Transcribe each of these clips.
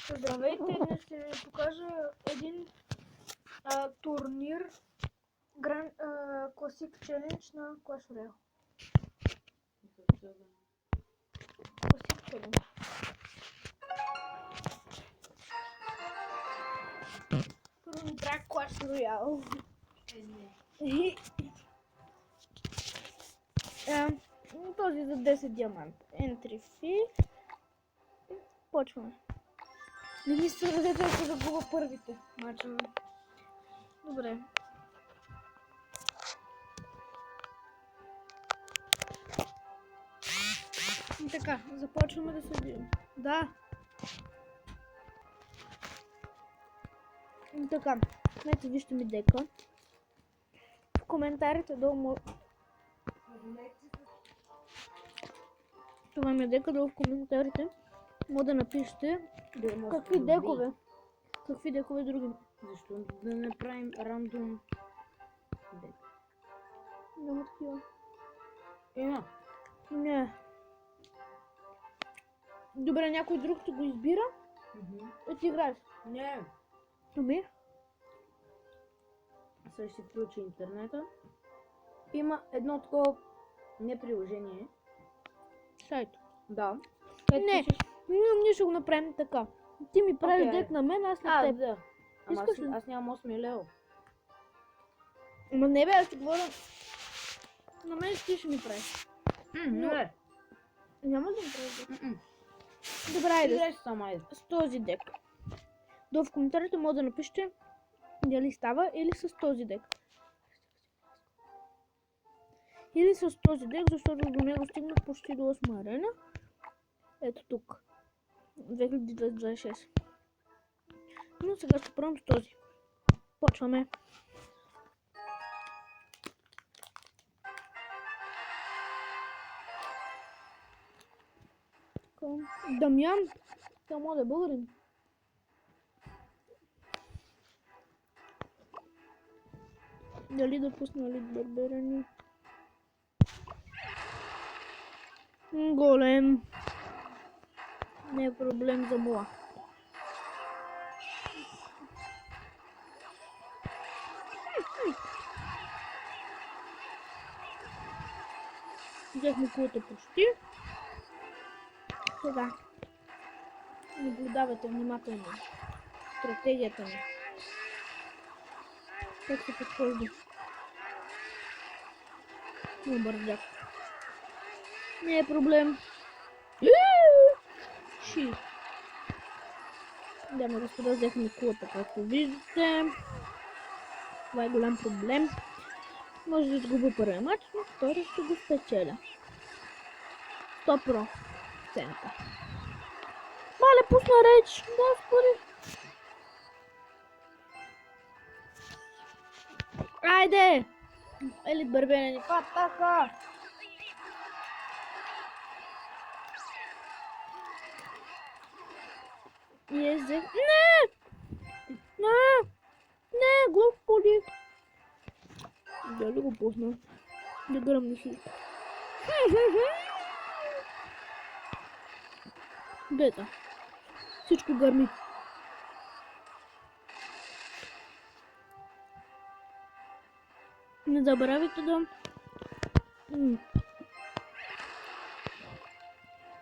Здравейте, днес ще ви покажа един турнир Classic Challenge на Clash Royale. Classic Challenge. Първо ми трябва Clash Royale. Този за 10 диаманта. Entry fee. Почваме. Не ми се радете, ако загуба първите мачове. Добре. И така, започваме да се бием. Да. И така, ето вижте ми дека. В коментарите долу това ми е дека, долу в коментарите може да напишете какви декове. Какви декове други. Защо да не правим рандом дек? Няма такива. Има. Не. Добре, някой друг ще го избира и ти играеш. Не. Ами? Сега ще включи интернета. Има едно такова не приложение. Сайт. Да. Не, ние ще го направим така. Ти ми правиш дек на мен, аз на теб. Да. Ама Искаш ли? аз нямам 8 лево. Ама не бе, аз ще говоря. На мен ти ще ми правиш. Не. Няма да ми правиш дек. Добре, айде. Играй сама, айде. С този дек. Долу в коментарите може да напишете дали става или с този дек. Или с този дек, защото до него стигнах почти до 8 арена. Ето тук. 2026. Но сега ще пробвам с този. Почваме. Дамян. Тя може да е българин. Дали да пусна ли барберани? Голем. Не е проблем за моя. Взехме кулата почти. Сега. Наблюдавайте внимателно стратегията ми. Как се подхожда. Но бърдяк. Не е проблем. Ши. Дами и господа, взехме кулата, както виждате. Това е голям проблем. Може да изгубя първия матч, но втори ще го спечеля. 100%. Мале, пусна реч, господи. Айде! Елит барберани, патаха! Езе. Не! Не! Не, господи! Дали го пусна? Да гръмна си. Дета. Всичко гърми. Не забравяйте да...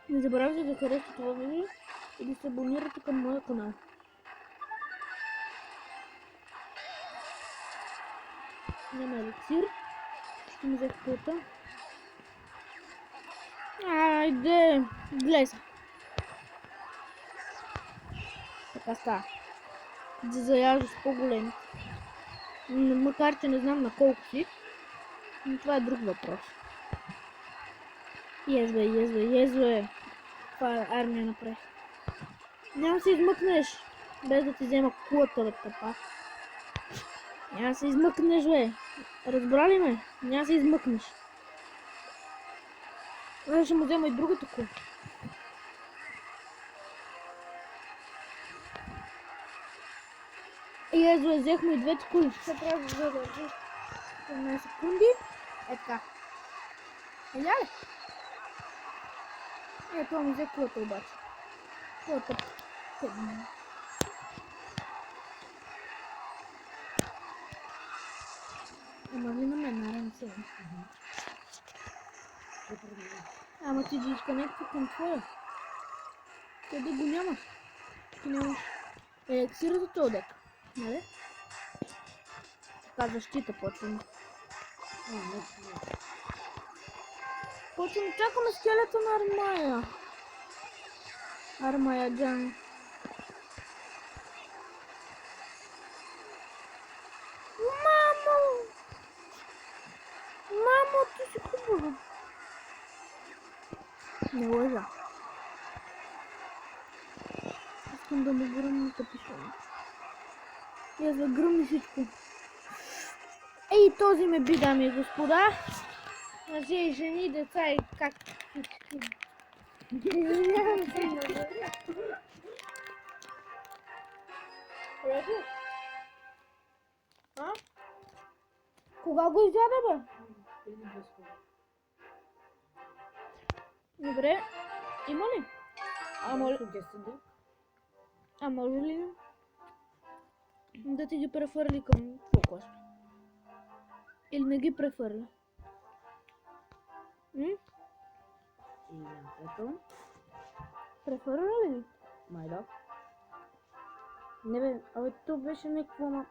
Не забравяйте да харесате това видео и да се абонирате към моя канал. Няма еликсир. Ще ми взех кулата. Айде! Гледай се. Така става. Да заяжда с по-големи. Макар че не знам на колко си. Но това е друг въпрос. Езвай. Това е армия напред. Няма да се измъкнеш, без да ти взема кулата, бе, тъпа. Няма да се измъкнеш, бе. Разбрали ме? Няма да се измъкнеш. Аз ще му взема и другата кула. И ето, взехме и двете кули. Ще трябва да задържи 15 секунди. Е така. Еля ли? Ето, ми взе кулата обаче. Това е тъп. Ама ли на мен, арен се. Ама ти дисконекти към твоя. Къде го няма? Ти нямаш елексира за този дек. Нали? Така защита почвам. Почвам, чакаме скелета на Армая. Армая Джан. Мамо! Мамо, ти си хубава. Не лъжа. Искам да му гръмна капишона. И аз да гръмни всичко. Ей, този ме би, дами и господа. Мъже и жени, деца и как... Извинявам се много. Реди? А? Кога го изяда, бе? Добре. Има ли? А може ли да ти ги префърли към фокус? Или не ги префърля? Префърля ли? Май да. Не бе, абе то беше някакво, ама...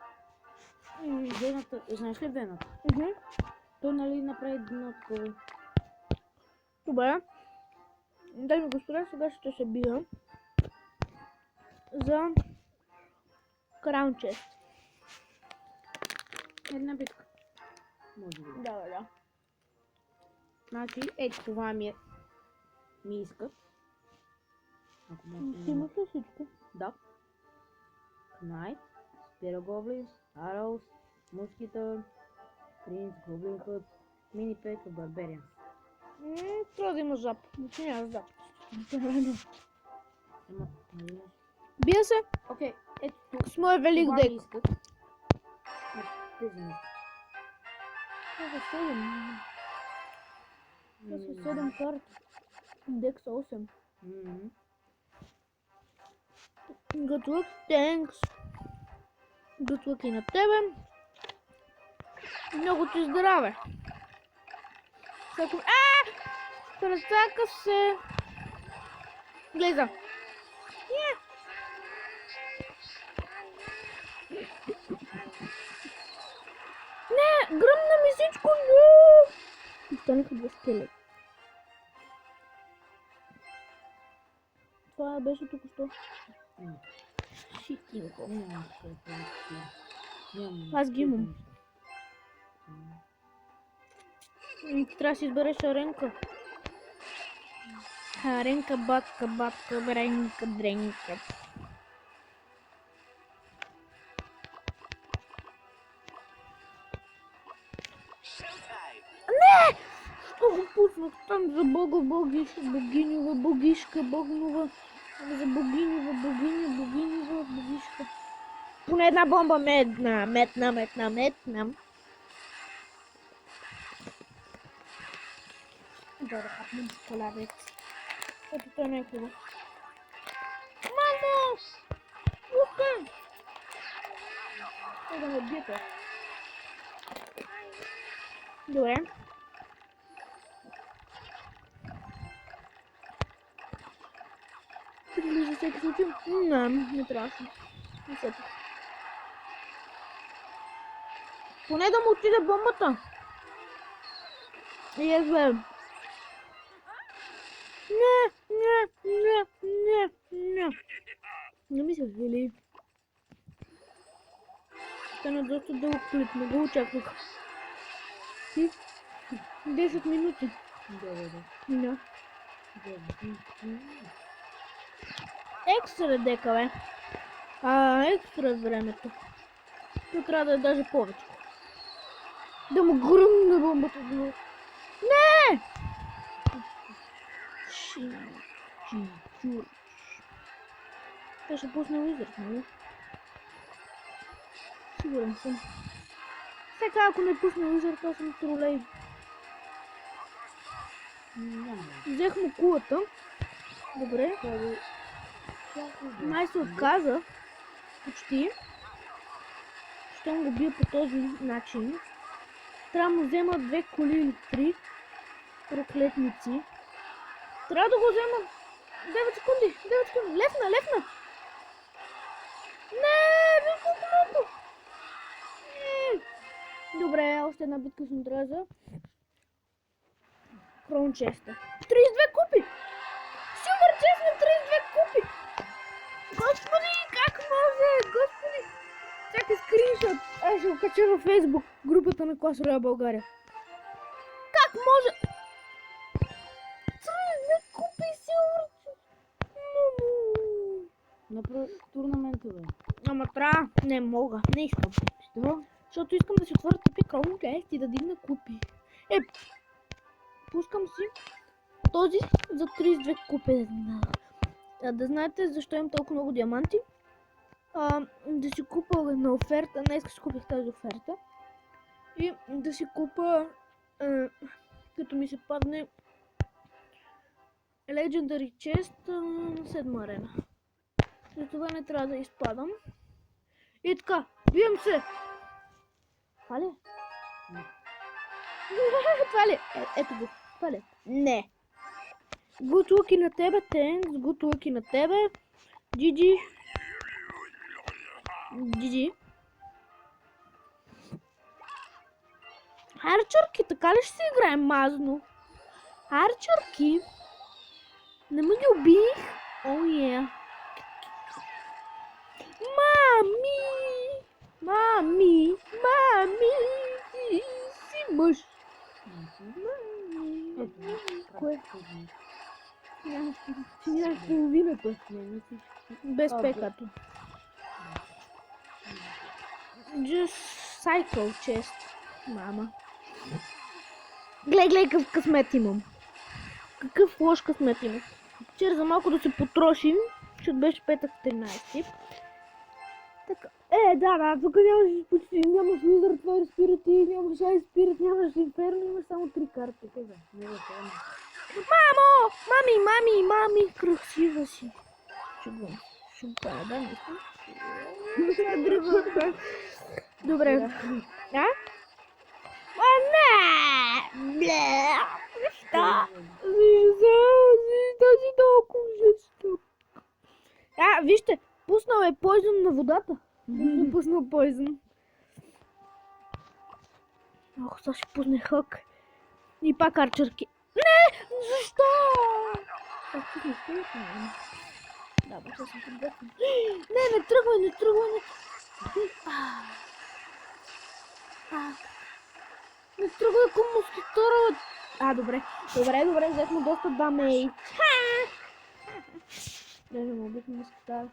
Вената, знаеш ли вената? Той нали направи едно такова. Добре. Дами господа, сега ще се бия за Crown Chest. Една битка. Може би. Да. Значи, ето това ми искат. Ако може Ти имаш ли всичко? Да. Knight, Spear Goblins, Arrows, Mosquito, Prince, Goblin Hood, Mini Pack, Barbarian. Трябва да има зап. Няма зап. Ама, нали имаш? Бия се Окей, ето с моя велик това ми дек. искат. Тези ми искат. Това са 7. Това са 7 карти. Дек са 8. Good luck, thanks. Good luck и на тебе. Много ти здраве. Прецака се. Глеза. Не, гръмна ми всичко. Не. Останаха 2 скелета. Това беше току-що. Шитинко. Аз ги имам. Трябва да си избереш аренка. Аренка, батка, бренка, дренка. Не! Що го пуснах там за бога, богинева, богишка, богнова. За богинева, богишка. Поне една бомба метна. Да хапнем шоколадец. Ето това не е хубаво. Мамо! Уха! Той да ме биете. Добре. Или за всеки случай? Не трябваше. Не сетих. Поне да му отиде бомбата. И аз бе. Не ми се вили. Стана доста дълъг клип, не го очаквах. 10 минути. Да. Екстра дека, бе. Екстра времето. Тук трябва да е даже повече. Да му гръмне бомбата. Не! Те ще пусне Wizard, нали? Сигурен съм. Сега ако не пусне Wizard, аз съм тролей. Взех му кулата. Добре. Май се отказа. Почти. Щом го бил по този начин. Трябва да му взема 2 коли или 3. Проклетници. Трябва да го взема 9 секунди. 9 секунди. Лефна. Не, виж колко много. Добре, още една битка съм трябва за Крон честа. 32 купи! Супер чест на 32 купи! Господи, как може? Господи! Чакай скриншот. Аз ще го кача във Facebook, групата на Клас Роял България. Как може? 32 купи силвър чест! Направо турнаментове. Ама трябва. Не мога. Не искам. Що? Защото искам да си отворя тъпи Крон чест и да дигна купи. Пускам си този за 32 купи да ми дава. Да знаете защо имам толкова много диаманти. Да си купа на оферта, днес си купих тази оферта. И да си купа, като ми се падне Legendary Chest на 7 арена. За това не трябва да изпадам. И така, бием се! Това ли е? Това ли? Ето го. Това ли? Не. Good luck на тебе, Thanks. Good luck на тебе. GG. GG. Арчърки, така ли ще си играем мазно? Арчърки. Не ме ги убих. О, е. Мами. Ти си мъж. Кое? Нямаш половината. Без пекато. Just cycle chest. Мама. Гледай какъв късмет имам. Какъв лош късмет имам. Вчера за малко да се потрошим, защото беше петък 13. Така. Да, тук нямаш Wizard, това Spirit, нямаш Ice Spirit, нямаш Inferno, имаш само 3 карти. Мамо! Мами! Красива си. Чудно. Шумпа, да, мисля. Добре. А? Не! Защо? Защо си толкова жесток? Вижте, пуснал е Poison на водата. Пуснал Poison. Ох, сега ще пусне Хък. И пак арчърки. Не! Защо? Да, бе, съм подготвен. Не тръгвай. Не тръгвай към москитора. Добре, взехме доста дамейт. Даже му убихме москитора.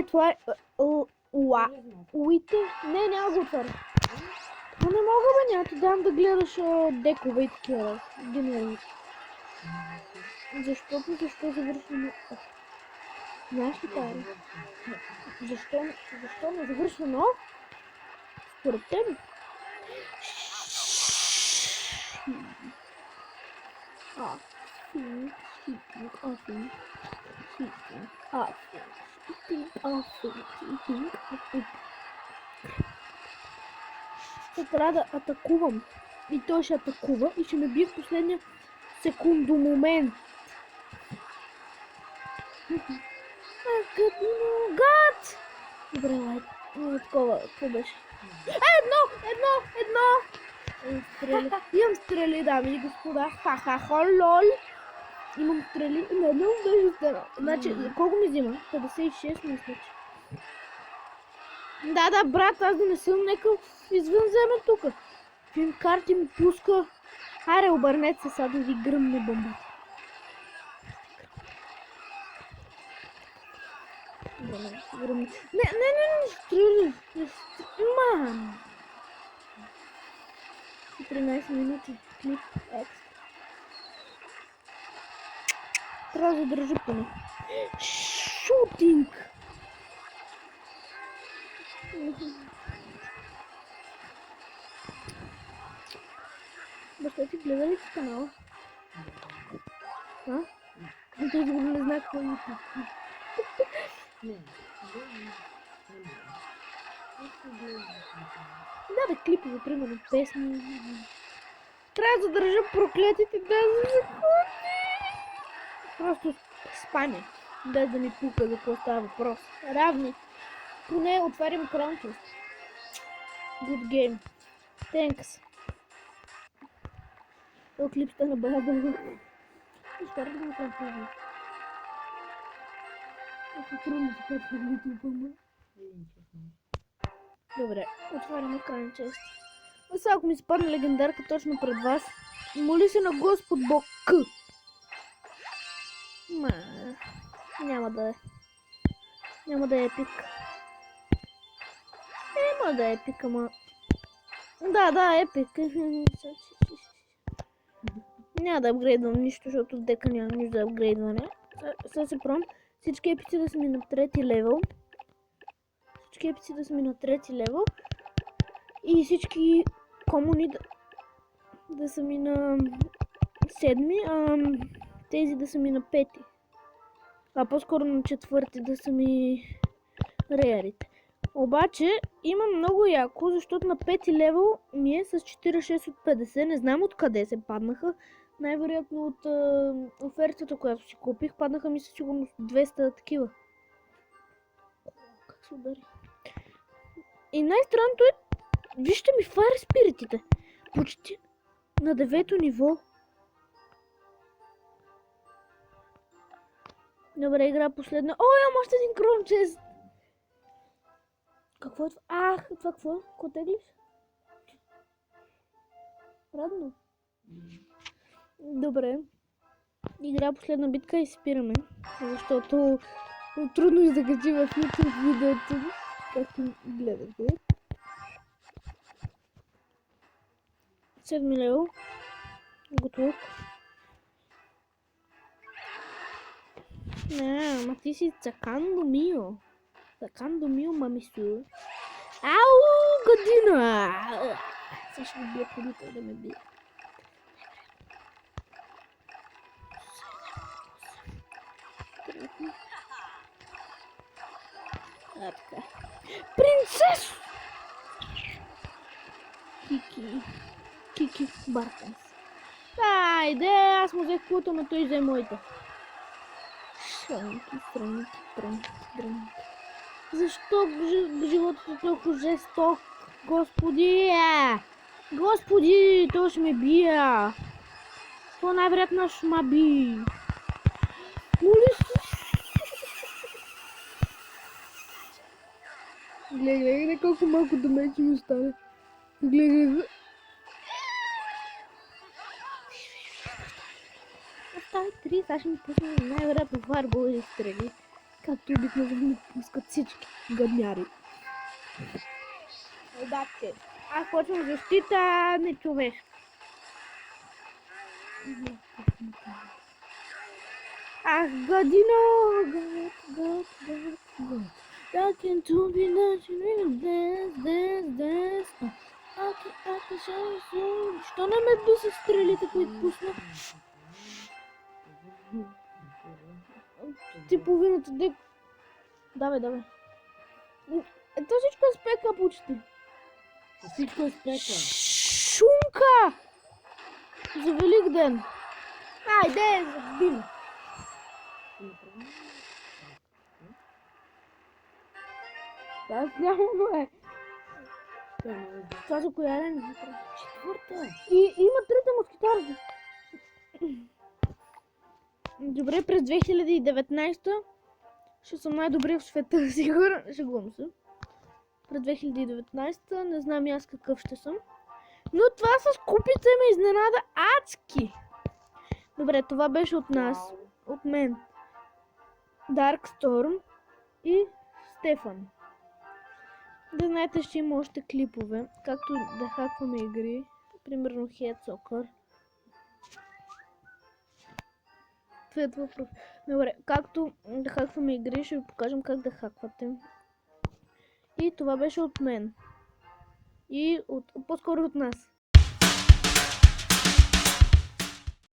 Това е... Уите? Не, няма го отваря. Не мога, бе, няма ти дам да гледаш декове и такива. Генерални. Защо завършваме? Знаеш ли тази? Защо не завършваме? Според тебе. Трябва да атакувам. И той ще атакува и ще ме бие в последния секундомомент. Гад! Добре, лайк. Такова, какво беше? Едно! Имам стрели, дами и господа. Лол. Имам стрели. На едно беше стена. Значи, колко ми взима? 56 мисля, че. Да, брат, аз да не съм някакъв извънземен тук. Фин карти ми пуска. Аре, обърнете се, сега да ви гръмне бомбата. Не, стрели. Мам. 13 минути. Клип екстра. Трябва да задържа поне. Шутинг. Баща ти гледа ли в канала? но той сигурно не знае какво е YouTube. Не. Да, клипове, примерно, песни. Трябва да задържа проклетите 10 секунди. Просто спане. Без да ми пука за какво става въпрос. Равни. Поне отварям екранче. Good game. Thanks. Това клип стана бая дълго. Изкарах да направя това. Ако трудно се качва в YouTube, добре, отварям екранче. Сега ако ми спадне легендарка точно пред вас, моли се на Господ Бог К. Няма да е. Няма да е епик. Може да е епик, ама... Да, епик. Няма да апгрейдвам нищо, защото в дека няма нищо за апгрейдване. Сега се пробвам всички епици да са ми на трети левел. И всички комуни да са ми на 7, а тези да са ми на 5. А по-скоро на 4 да са ми реарите. Обаче има много яко, защото на 5 левел ми е с 46 от 50. Не знам откъде се паднаха. Най-вероятно от офертата, която си купих, паднаха ми със сигурност 200 такива. Как се удари? И най-странното е, вижте ми Fire Spirit-ите. Почти на 9-то ниво. Добре, игра последна. О, имам още един крон чест. Какво е това? Ах, това какво е? Какво теглиш? Радно. Добре. Игра последна битка и спираме. Защото трудно ми закачи в YouTube видеото, както гледате. 7 лево. Готов. Не, ма ти си цакандо мио. Цакандо мио, мамису. Ау, година! Сега ще ми бия ходител да ме бие. Така. Принцесо! Кики Бартенс. Айде, аз му взех кулата, но той взе моите. Страники. Защо животът е толкова жесток? Господи! Господи, той ще ме бия! То най-вероятно ще ме би! Моли се! Гледай колко малко до мен ще ми остане. Гледай. Остави 3, сега ще ми пусне най-вероятно фарбол и стрели. Както обикновено ми пускат всички гадняри. Обаче, аз почвам защита, не човеш. Ах, гадино! Гад. Talking to me, nothing real dance. Аки, що не ме би се стрелите, които пусна? Ти половината деп. Давай. Ето всичко е спека, почти. Всичко е спека. Шунка! За Велик ден. Айде, забим. Аз нямаме. Това за коя е? Четвърта. И има трета москитарка. Добре, през 2019 ще съм най-добрия в света, сигурно. Шегувам се. През 2019 не знам и аз какъв ще съм. Но това с купите ме изненада адски. Добре, това беше от нас. От мен. Darkstorm и Стефан. Да знаете, ще има още клипове, както да хакваме игри. Примерно Head Soccer. Добре, както да хакваме игри, ще ви покажем как да хаквате. И това беше от мен. И по-скоро от нас.